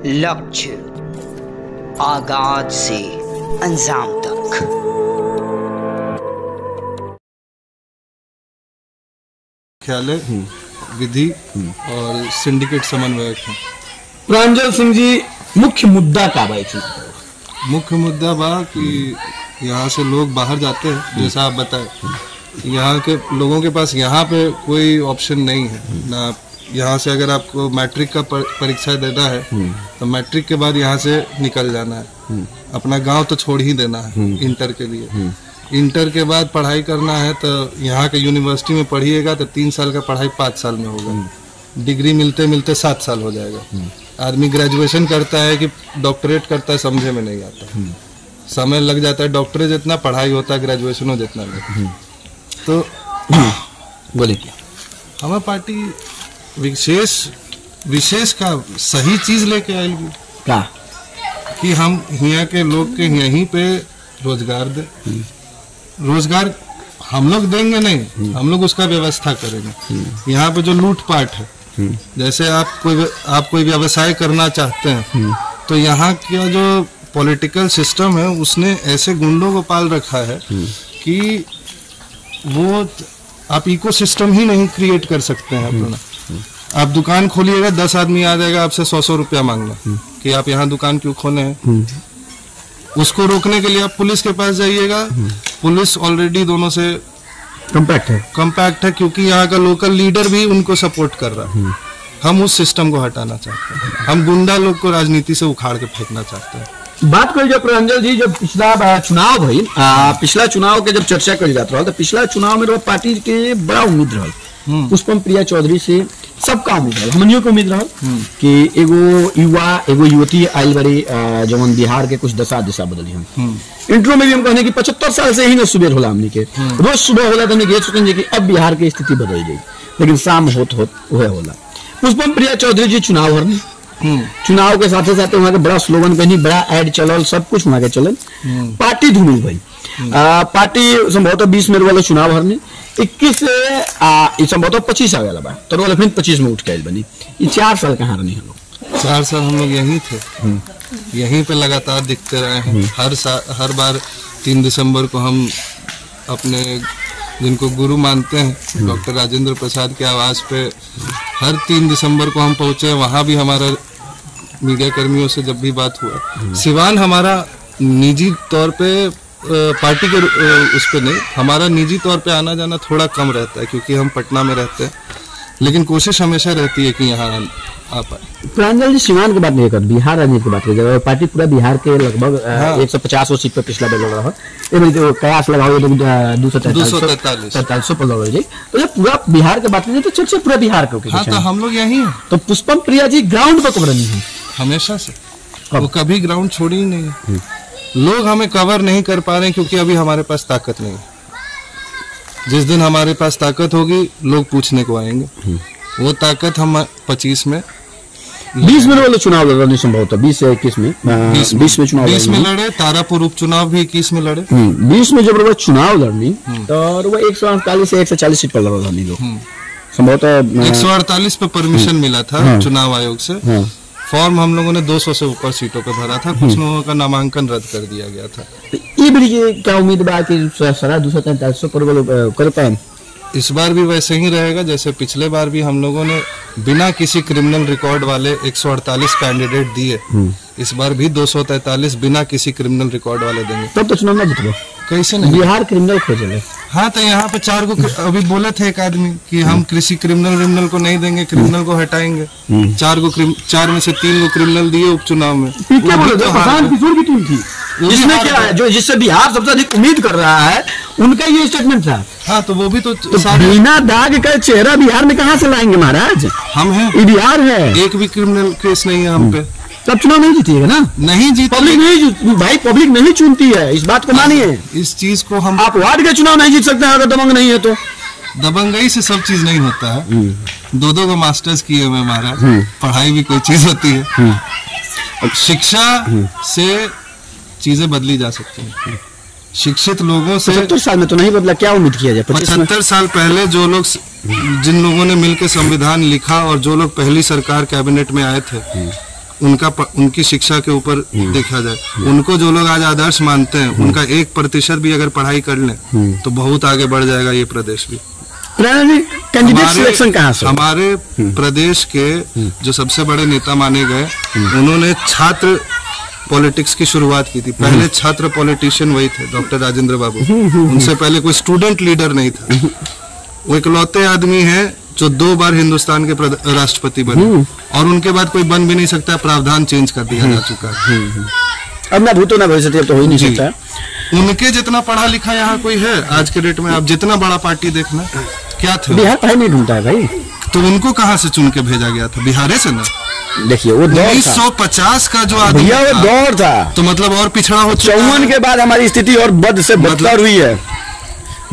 लक्ष्य आगाज से अंजाम तक। ख्याल विधि और सिंडिकेट समन्वयक हैं। प्रांजल सिंह जी, मुख्य मुद्दा का भाई थी? मुख्य मुद्दा बा कि यहाँ से लोग बाहर जाते हैं, जैसा आप बताए, यहाँ के लोगों के पास यहाँ पे कोई ऑप्शन नहीं है ना। यहाँ से अगर आपको मैट्रिक का परीक्षा देना है तो मैट्रिक के बाद यहाँ से निकल जाना है, अपना गांव तो छोड़ ही देना है इंटर के लिए। इंटर के बाद पढ़ाई करना है तो यहाँ के यूनिवर्सिटी में पढ़िएगा तो 3 साल का पढ़ाई 5 साल में होगा, डिग्री मिलते मिलते 7 साल हो जाएगा। आदमी ग्रेजुएशन करता है कि डॉक्टरेट करता है, समझे में नहीं आता, समय लग जाता है। डॉक्टरेट जितना पढ़ाई होता है ग्रेजुएशन हो जितना नहीं। तो बोले क्या हमारी पार्टी विशेष का सही चीज लेके आई का कि हम यहाँ के लोग के यहीं पे रोजगार दे। रोजगार हम लोग देंगे नहीं, हम लोग उसका व्यवस्था करेंगे। यहाँ पे जो लूटपाट है, जैसे आप कोई व्यवसाय करना चाहते हैं तो यहाँ का जो पॉलिटिकल सिस्टम है उसने ऐसे गुंडों को पाल रखा है कि वो आप इकोसिस्टम ही नहीं क्रिएट कर सकते हैं अपना। आप दुकान खोलिएगा 10 आदमी आ जाएगा आपसे 100 रुपया मांगना कि आप यहाँ दुकान क्यों खोले हैं। उसको रोकने के लिए आप पुलिस के पास जाइएगा, पुलिस ऑलरेडी दोनों से कम्पैक्ट है क्योंकि यहाँ का लोकल लीडर भी उनको सपोर्ट कर रहा है। हम उस सिस्टम को हटाना चाहते हैं, हम गुंडा लोग को राजनीति से उखाड़ के फेंकना चाहते हैं। बात करी जब प्रांजल जी, जब पिछला चुनाव भई, पिछला चुनाव के जब चर्चा करी जात रहा तो पिछला चुनाव में पार्टी के बड़ा उम्मीद रहा, पुष्पम प्रिया चौधरी से सबका उम्मीद रहा, हमनियों के उम्मीद रहा कि एगो युवा एगो युवती आयल बड़ी जवन बिहार के कुछ दशा दिशा बदली हम। इंट्रो में भी हम कहने की 75 साल से ही न सुबह होला हमने के, रोज सुबह होला तो हमने सोचेंगे कि अब बिहार की स्थिति बदल गई, लेकिन शाम होत वह होला। पुष्पम प्रिया चौधरी जी चुनाव हरनी, चुनाव के साथ साथ वहाँ के बड़ा स्लोगन कहनी, बड़ा एड चलल, सब कुछ वहाँ के चलल, पार्टी धूमिल भाई। पार्टी संभवतः 20 में वाला चुनाव हरनी, 21 से संभवतः 25 आ गया बा, तो वाला फिर 25 में उठ के आयल बनी। ये 4 साल कहाँ रहनी हम लोग? 4 साल हम लोग यहीं थे, यहीं पे लगातार दिखते रहे हैं। हर बार 3 दिसंबर को हम अपने जिनको गुरु मानते हैं डॉक्टर राजेंद्र प्रसाद के आवास पे हर 3 दिसंबर को हम पहुंचे। वहां भी हमारा मीडिया कर्मियों से जब भी बात हुआ, सिवान हमारा निजी तौर पे पार्टी के उस पे नहीं, हमारा निजी तौर पे आना जाना थोड़ा कम रहता है क्योंकि हम पटना में रहते हैं, लेकिन कोशिश हमेशा रहती है कि यहाँ आ पाए। प्रांजल जी, सिवान की बात नहीं कर, बिहार राजनीति की बात कर, पार्टी पूरा बिहार के लगभग 150 सीट पे पिछला बेल रहा है, कयास लगाओ 243 पर लड़ रही। तो जब पूरा बिहार की बात करें तो चर्चा पूरा बिहार के। हाँ, तो हम लोग यहीं हैं। तो पुष्पम प्रिया जी ग्राउंड पर कवर नहीं है हमेशा से, वो कभी ग्राउंड छोड़ी ही नहीं है। लोग हमें कवर नहीं कर पा रहे हैं क्योंकि अभी हमारे पास ताकत नहीं है। जिस दिन हमारे पास ताकत होगी लोग पूछने को आएंगे। वो ताकत हम 25 में 20 में वाले चुनाव लड़ रहे संभवतः 20 से 21 में 20 में चुनाव 20 में लड़े, तारापुर उपचुनाव भी 21 में लड़े। 20 में जब चुनाव लड़नी तो वो 148 से 140 सीट पर लड़ रही लोग संभवतः। 148 पे परमिशन मिला था चुनाव आयोग से। फॉर्म हम लोगों ने 200 से ऊपर सीटों पे भरा था, कुछ लोगों का नामांकन रद्द कर दिया गया था। ये बड़ी क्या उम्मीद बा कि सारा 243 पर कर पाए? इस बार भी वैसे ही रहेगा जैसे पिछले बार भी हम लोगों ने बिना किसी क्रिमिनल रिकॉर्ड वाले 148 कैंडिडेट दिए। इस बार भी 243 बिना किसी क्रिमिनल रिकॉर्ड वाले देंगे। तब तो चुनाव में जितबो कैसे नहीं? बिहार क्रिमिनल खोजले। हाँ, तो यहाँ पे 4 को अभी बोले थे एक आदमी कि हम किसी क्रिमिनल को नहीं देंगे, क्रिमिनल को हटाएंगे। 4 में से 3 को क्रिमिनल दिए उपचुनाव में। इसमें क्या है जो जिससे बिहार सबसे अधिक उम्मीद कर रहा है उनका ये स्टेटमेंट था। हाँ, तो वो भी तो बिना दाग का चेहरा बिहार में कहाँ से लाएंगे महाराज? हम हैं, ये बिहार है, एक भी क्रिमिनल केस नहीं है हम पे। तब चुनाव नहीं जीतिएगा ना? नहीं जीत, पब्लिक नहीं भाई, पब्लिक नहीं चुनती है, इस बात को मानिए। इस चीज को हम, आप वार्ड के चुनाव नहीं जीत सकते हैं अगर दबंग नहीं है तो। दबंगई से सब चीज नहीं होता है। 2 को मास्टर्स किए हुए महाराज, पढ़ाई भी कोई चीज होती है। शिक्षा से चीजें बदली जा सकती हैं। शिक्षित लोगों से 75 साल में तो नहीं बदला, क्या उम्मीद किया जाए? 75 साल पहले जो लोग, जिन लोगों ने मिलकर संविधान लिखा और जो लोग पहली सरकार कैबिनेट में आए थे, उनकी शिक्षा के ऊपर देखा जाए, उनको जो लोग आज आदर्श मानते हैं, उनका 1% भी अगर पढ़ाई कर लें तो बहुत आगे बढ़ जाएगा ये प्रदेश भी। कैंडिडेट सिलेक्शन कहाँ से? हमारे प्रदेश के जो सबसे बड़े नेता माने गए, उन्होंने छात्र पॉलिटिक्स की शुरुआत की थी। पहले छात्र पॉलिटिशियन वही थे, डॉक्टर राजेंद्र बाबू। उनसे पहले कोई स्टूडेंट लीडर नहीं था। वो इकलौते आदमी हैं जो 2 बार हिंदुस्तान के राष्ट्रपति बने, और उनके बाद कोई बन भी नहीं सकता। प्रावधान चेंज कर दिया जा चुका है। अब ना भूतो ना भविष्य तो हो ही नहीं सकता। उनके जितना पढ़ा लिखा यहाँ कोई है आज के डेट में? आप जितना बड़ा पार्टी देखना, क्या थे? बिहार पढ़ाई नहीं ढूंढता है भाई। तो उनको कहाँ से चुन के भेजा गया था? बिहार से ना। देखिए वो 1950 का जो आदमी भैया वो दौर था, तो मतलब और पिछड़ा हो चुका है। 54 के बाद हमारी स्थिति और बद से बदतर हुई है,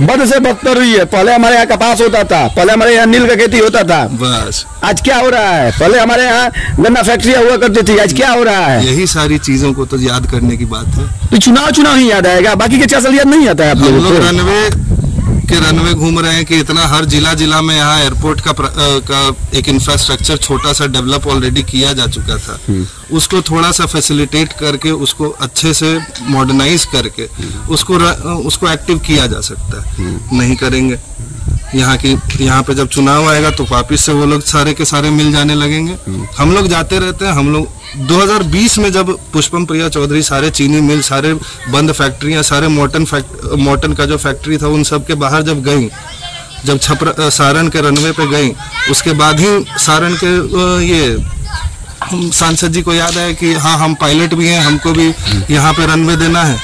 बद से बदतर हुई है। पहले हमारे यहाँ कपास होता था, पहले हमारे यहाँ नील का खेती होता था, बस। आज क्या हो रहा है? पहले हमारे यहाँ गन्ना फैक्ट्रियाँ हुआ करती थी, आज क्या हो रहा है? यही सारी चीजों को तो याद करने की बात है। तो चुनाव ही याद आएगा, बाकी के 4 साल याद नहीं आता है आप लोगों को। रनवे घूम रहे हैं कि इतना हर जिला में यहाँ एयरपोर्ट का एक इंफ्रास्ट्रक्चर छोटा सा डेवलप ऑलरेडी किया जा चुका था। उसको थोड़ा सा फैसिलिटेट करके, उसको अच्छे से मॉडर्नाइज करके उसको एक्टिव किया जा सकता है। नहीं करेंगे। यहाँ पे जब चुनाव आएगा तो वापिस से वो लोग सारे के सारे मिल जाने लगेंगे। हम लोग जाते रहते हैं। हम लोग 2020 में जब पुष्पम प्रिया चौधरी सारे चीनी मिल, सारे बंद फैक्ट्रियां, सारे मोटन का जो फैक्ट्री था, उन सब के बाहर जब गई, जब सारण के रनवे पे गई, उसके बाद ही सारण के ये सांसद जी को याद आया कि हाँ हम पायलट भी हैं, हमको भी यहाँ पे रनवे देना है।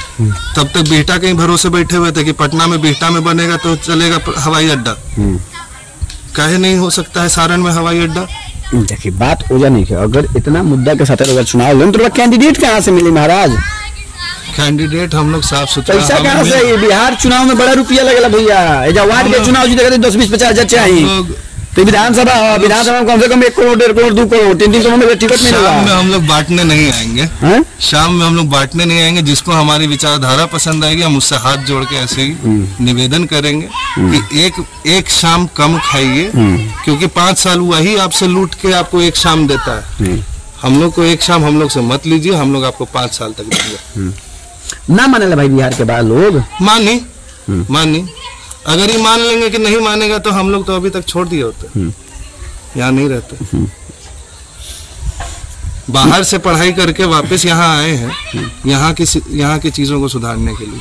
तब तक बिहटा के भरोसे बैठे हुए थे कि पटना में बिहटा में बनेगा तो चलेगा हवाई अड्डा। काहे नहीं हो सकता है सारण में हवाई अड्डा? देखिए बात हो जाने की, अगर इतना मुद्दा के साथ अगर चुनाव लें तो कैंडिडेट कहाँ से मिले महाराज? कैंडिडेट हम लोग साफ सुथरा। पैसा कहाँ से? बिहार चुनाव में बड़ा रुपया लगेला भैया। वार्ड के चुनाव जीते 10-20-50 हजार चाहिए, तो विधानसभा में कम से कम 1 करोड़ 1.5 करोड़ 2 करोड़ 3-3 करोड़ में टिकट नहीं होगा। शाम में हम लोग बांटने नहीं आएंगे। शाम में हम लोग बांटने नहीं आएंगे। जिसको हमारी विचारधारा पसंद आएगी, हम उससे हाथ जोड़ के ऐसे ही निवेदन करेंगे कि एक शाम कम खाइए, क्योंकि 5 साल वही आपसे लूट के आपको एक शाम देता है। हम लोग को एक शाम हम लोग से मत लीजिए, हम लोग आपको 5 साल तक देंगे। ना माने भाई बिहार के बाद लोग मानी अगर ही मान लेंगे कि नहीं मानेगा तो हम लोग तो अभी तक छोड़ दिए होते, यहाँ नहीं रहते। बाहर से पढ़ाई करके वापस यहाँ आए हैं, यहाँ की चीजों को सुधारने के लिए।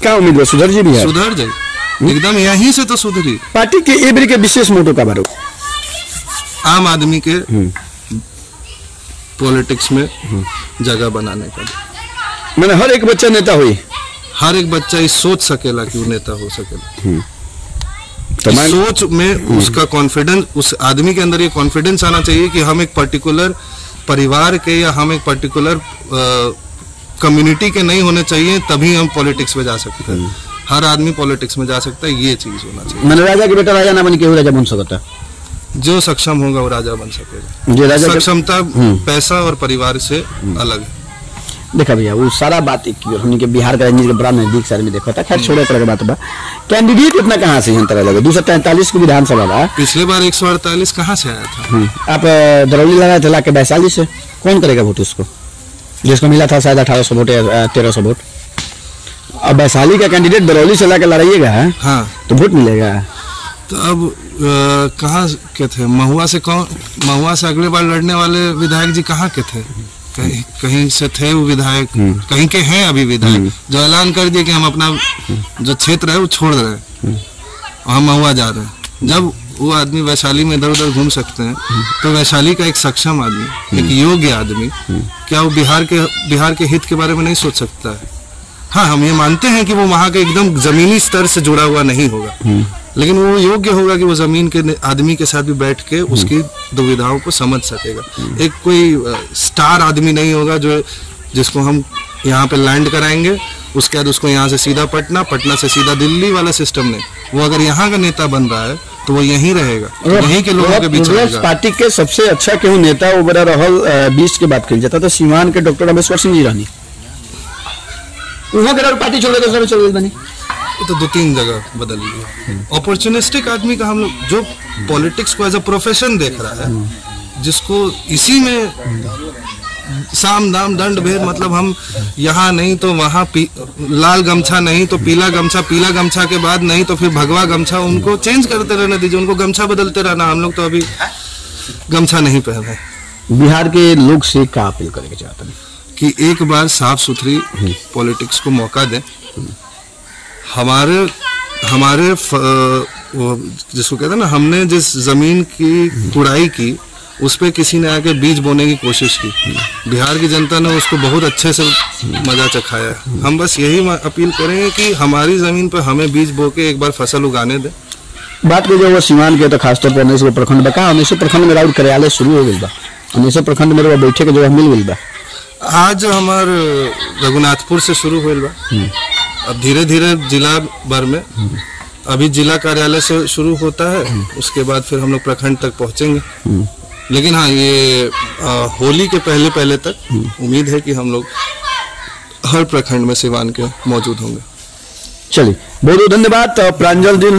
क्या उम्मीद है सुधर जी भी है? सुधर जाए एकदम, यहीं से तो सुधरी। पार्टी के एवरी के विशेष मोटो का बारो आम आदमी के पॉलिटिक्स में जगह बनाने का। मैंने हर एक बच्चा नेता हुई, हर एक बच्चा इस सोच सकेला कि वो नेता हो सकेला। सोच में उसका कॉन्फिडेंस, उस आदमी के अंदर ये कॉन्फिडेंस आना चाहिए कि हम एक पर्टिकुलर परिवार के या हम एक पर्टिकुलर कम्युनिटी के नहीं होने चाहिए, तभी हम पॉलिटिक्स में जा सकते हैं। हर आदमी पॉलिटिक्स में जा सकता है, ये चीज होना चाहिए। मैंने राजा के बेटा राजा ना बन के राजा बन सकता। जो सक्षम होगा वो राजा बन सकेगा। सक्षमता पैसा और परिवार से अलग है। देखा भैया वो सारा बात हमने के बिहार का राजनीति के बड़ा नजदीक सर में देखा था। खैर छोड़े तरह की बात बा। कैंडिडेट इतना कहाँ से जनता लगे? 243 की विधानसभा बा, पिछले बार 148 कहाँ से आया था? आप दरौली लगाए थे लाके वैशाली से। कौन करेगा वोट उसको, जिसको मिला था शायद 1800 वोट या 1300 वोट? अब वैशाली का कैंडिडेट दरौली से लाके लड़ाइएगा, हाँ तो वोट मिलेगा। तो अब कहाँ के थे? महुआ से अगले बार लड़ने वाले विधायक जी कहाँ के थे? कहीं से थे वो विधायक, कहीं के हैं अभी विधायक, जो ऐलान कर दिए कि हम अपना जो क्षेत्र है वो छोड़ रहे हैं और हम महुआ जा रहे हैं। जब वो आदमी वैशाली में इधर उधर घूम सकते हैं, तो वैशाली का एक सक्षम आदमी, एक योग्य आदमी, क्या वो बिहार के हित के बारे में नहीं सोच सकता है? हाँ, हम ये मानते हैं कि वो वहाँ के एकदम जमीनी स्तर से जुड़ा हुआ नहीं होगा, लेकिन वो योग्य होगा कि वो जमीन के आदमी के साथ भी बैठ के उसकी दुविधाओं को समझ सकेगा। एक कोई स्टार आदमी नहीं होगा जिसको हम यहाँ पे लैंड कराएंगे, उसके बाद उसको यहाँ से सीधा पटना से सीधा दिल्ली वाला सिस्टम नहीं। वो अगर यहाँ का नेता बन रहा है तो वो यहीं रहेगा, यहीं के लोगों के बीच रहेगा। पार्टी के सबसे अच्छा केहू नेता वो बड़ा रहल 20 के बात कही जाता था, सीवान के डॉक्टर रामेश्वर सिंह जी रहनी। पार्टी छोड़ के चल बनी तो 2-3 जगह बदल लिया। अपॉर्चुनिस्टिक आदमी का हम लोग जो पॉलिटिक्स को एज अ प्रोफेशन देख रहा है, जिसको इसी में साम दाम दंड भेद, मतलब हम यहाँ नहीं तो वहाँ लाल गमछा नहीं तो पीला गमछा के बाद नहीं तो फिर भगवा गमछा, उनको चेंज करते रहने दीजिए, उनको गमछा बदलते रहना। हम लोग तो अभी गमछा नहीं पहन रहे। बिहार के लोग से क्या अपील करके चाहते हैं कि एक बार साफ सुथरी पॉलिटिक्स को मौका दें। हमारे जिसको कहते हैं ना, हमने जिस जमीन की कुड़ाई की उस पे किसी ने आके बीज बोने की कोशिश की, बिहार की जनता ने उसको बहुत अच्छे से मजा चखाया है। हम बस यही अपील करेंगे कि हमारी जमीन पे हमें बीज बो के एक बार फसल उगाने दें। बात की जो सीमान के तो खासतौर पर 19 प्रखंड बका 19 प्रखंड में राउर कार्यालय शुरू हो गई बा, 19 प्रखंड में बैठे के जगह मिल गई बा। आज हमार रघुनाथपुर से शुरू हुई बा, अब धीरे धीरे जिला भर में, अभी जिला कार्यालय से शुरू होता है, उसके बाद फिर हम लोग प्रखंड तक पहुंचेंगे। लेकिन हाँ, ये होली के पहले तक उम्मीद है कि हम लोग हर प्रखंड में सिवान के मौजूद होंगे। चलिए, बहुत बहुत धन्यवाद। तो प्रांजल जी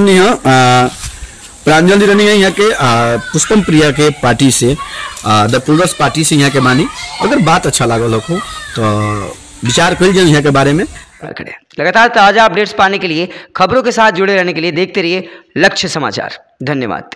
रनी है यहाँ के पुष्पम प्रिया के पार्टी से, द प्रोग्रेस पार्टी से यहाँ के मानी। अगर बात अच्छा लागल हो तो विचार कर लीजिए यहाँ के बारे में। लगातार ताजा अपडेट्स पाने के लिए, खबरों के साथ जुड़े रहने के लिए देखते रहिए लक्ष्य समाचार। धन्यवाद।